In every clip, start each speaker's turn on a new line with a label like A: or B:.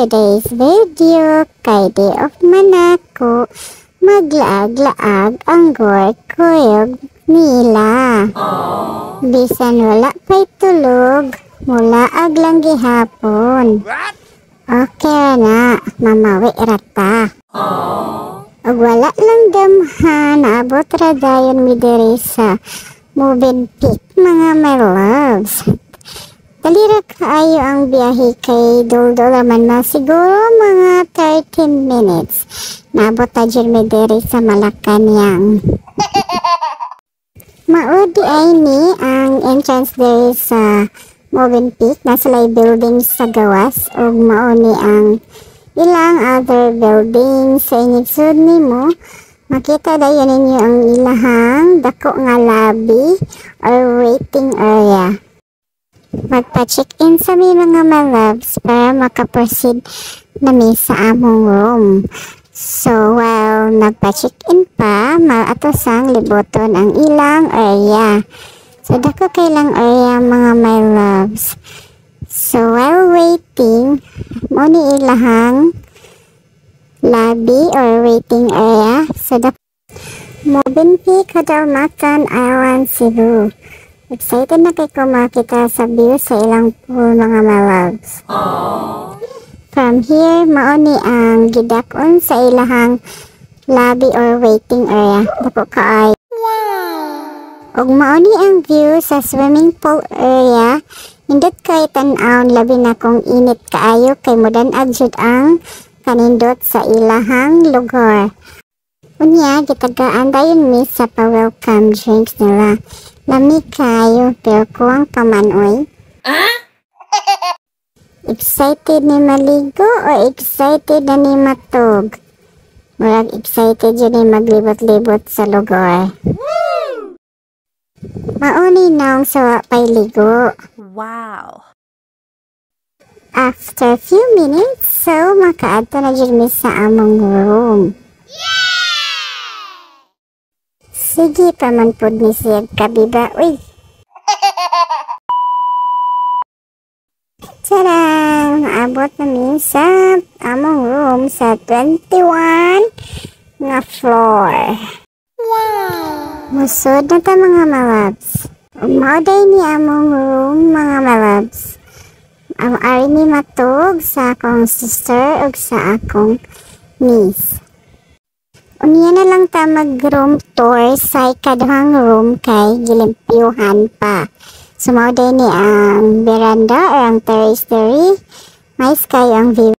A: today's video, kay day of manako, maglaag-laag ang gorkuyog nila. Bisan wala pa'y tulog, mula aglang gihapon. Okay na, mamawi rata. Ug wala lang damha, naabot ra dayon mi diri sa Movenpick, mga my loves. Talira kaayo ang biyahe kay Duldul man na siguro mga 30 minutes. Naabot ta dyan mi diri sa Malacanang. Maudi ay ni ang entrance diri sa Movenpick, nasa lay buildings sa gawas, ug mauni ang ilang other buildings. Sa inyitsud nimo makita dayon ninyo ang ilahang dako nga lobby or waiting area. Magpa-check-in sa mi mga loves para makaproceed na mi sa among room. So while nagpa-check-in pa, maatosang liboton ang ilang area. So dako kay lang area mga my loves. So while waiting, mo ni ilahang lobby or waiting area. So dako Movenpick Kadalmatan Island, Cebu. Excited na kay ko makita sa view sa ilang pool mga my loves. From here, mauni ang gidakon sa ilahang lobby or waiting area. Dako kaay. Ug mauni ang view sa swimming pool area. Indot kay tan-awon, labi na kung init kaayo kay modan-ag jud ang kanindot sa ilahang lugar. Unya, gitagaan dayon mi sa pa-welcome drinks nila. Lami kayo, pero kuwang pamanoy. Excited ni maligo o excited na ni matog? Murag excited yun ni maglibot-libot sa lugar. Mauni naong sa pay ligo.
B: Wow!
A: After few minutes, so makaadto na dyan mi sa among room. Sige pa man pod ni siya kabiba, uy! Tadang! Naabot na mi sa among room sa 21 nga floor. Musod na ta mga malabs. Umauday ni among room mga malabs. Ang ari ni matog sa akong sister ug sa akong niece. Unya na lang ta mag-room tour sa ikaduhang room kay gilimpyuhan pa. Sumauday ni ang veranda o ang terrace diri. Nice kayo ang view.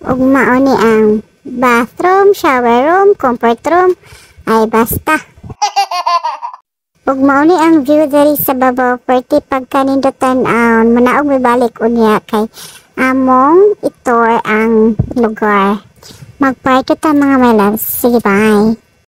A: Ug mao ni ang bathroom, shower room, comfort room. Ay basta. Ug mao ni ang view diri sa babaw, perti pagkanindutan aon manaog mibalik unya kay among itour ang lugar. Magparty ta mga my loves. Sige, bye.